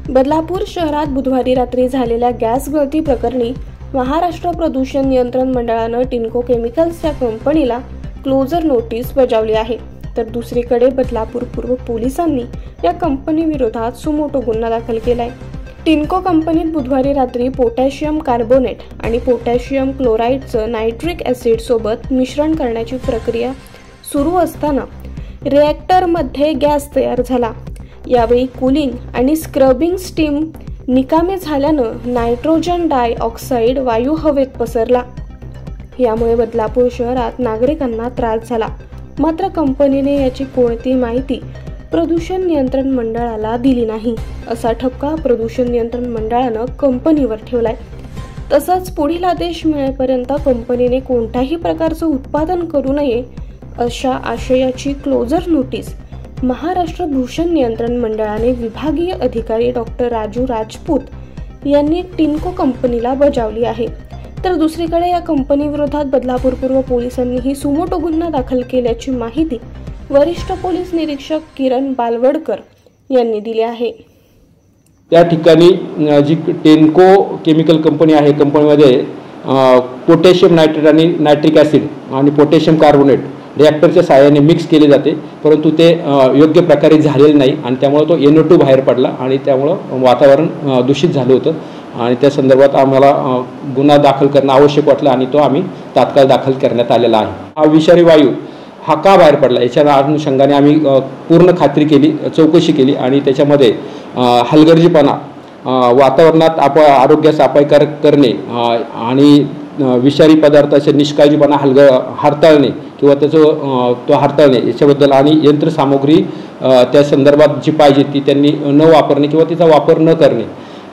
बदलापूर शहरात बुधवारी रात्री झालेल्या गॅस गळती प्रकरणी महाराष्ट्र प्रदूषण नियंत्रण मंडळानं टिन्को केमिकल्स या कंपनीला क्लोजर नोटीस बजावली आहे। तर दुसरीकडे बदलापूर पूर्व पोलिसांनी या कंपनीविरोधात सुमोटो गुन्हा दाखल केलाय। टिन्को कंपनीत बुधवारी रात्री पोटॅशियम कार्बोनेट आणि पोटॅशियम क्लोराईडचं नायट्रिक ॲसिड सोबत मिश्रण करण्याची प्रक्रिया सुरू असताना रिॲक्टरमध्ये गॅस तयार झाला। यावेळी कूलिंग आणि स्क्रबिंग स्टीम निकामी झाल्यानं नायट्रोजन डाय ऑक्साईड वायू हवेत पसरला। यामुळे बदलापूर शहरात नागरिकांना त्रास झाला। मात्र कंपनीने याची कोणतीही माहिती प्रदूषण नियंत्रण मंडळाला दिली नाही, असा ठपका प्रदूषण नियंत्रण मंडळानं कंपनीवर ठेवलाय। तसंच पुढील आदेश मिळेपर्यंत कंपनीने कोणत्याही प्रकारचं उत्पादन करू नये अशा आशयाची क्लोजर नोटीस महाराष्ट्र प्रदूषण नियंत्रण मंडळाने विभागीय अधिकारी डॉक्टर राजू राजपूत यांनी टिन्को कंपनीला बजावली आहे। तर दुसरीकडे या कंपनीविरोधात बदलापूर पूर्व पोलिसांनीही सुमोटो गुन्हा दाखल केल्याची माहिती वरिष्ठ पोलीस निरीक्षक किरण बालवडकर यांनी दिली आहे। त्या ठिकाणी जी टिन्को केमिकल कंपनी आहे, कंपनीमध्ये पोटॅशियम नायट्रेट आणि नायट्रिक ॲसिड आणि पोटॅशियम कार्बोनेट रिॲक्टरच्या सहाय्याने मिक्स केले जाते, परंतु ते योग्य प्रकारे झालेले नाही आणि त्यामुळे तो NO2 बाहेर पडला आणि त्यामुळे वातावरण दूषित झालं होतं आणि त्या संदर्भात आम्हाला गुन्हा दाखल करणं आवश्यक वाटलं आणि तो आम्ही तात्काळ दाखल करण्यात आलेला आहे। हा विषारी वायू हा का बाहेर पडला याच्या अनुषंगाने आम्ही पूर्ण खात्री केली, चौकशी केली आणि त्याच्यामध्ये हलगर्जीपणा, वातावरणात आरोग्यास अपायकारक करणे आणि विषारी पदार्थाचे निष्काळजीपणा हाताळणे किंवा तो हाताळणे याच्याबद्दल आणि यंत्रसामुग्री त्या संदर्भात जी पाहिजे ती त्यांनी न वापरणे किंवा तिचा वापर न करणे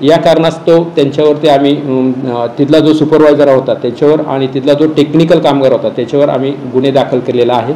या कारणास्तव त्यांच्यावरती आम्ही तिथला जो सुपरवायझर होता त्याच्यावर आणि तिथला जो टेक्निकल कामगार होता त्याच्यावर आम्ही गुन्हे दाखल केलेला आहे।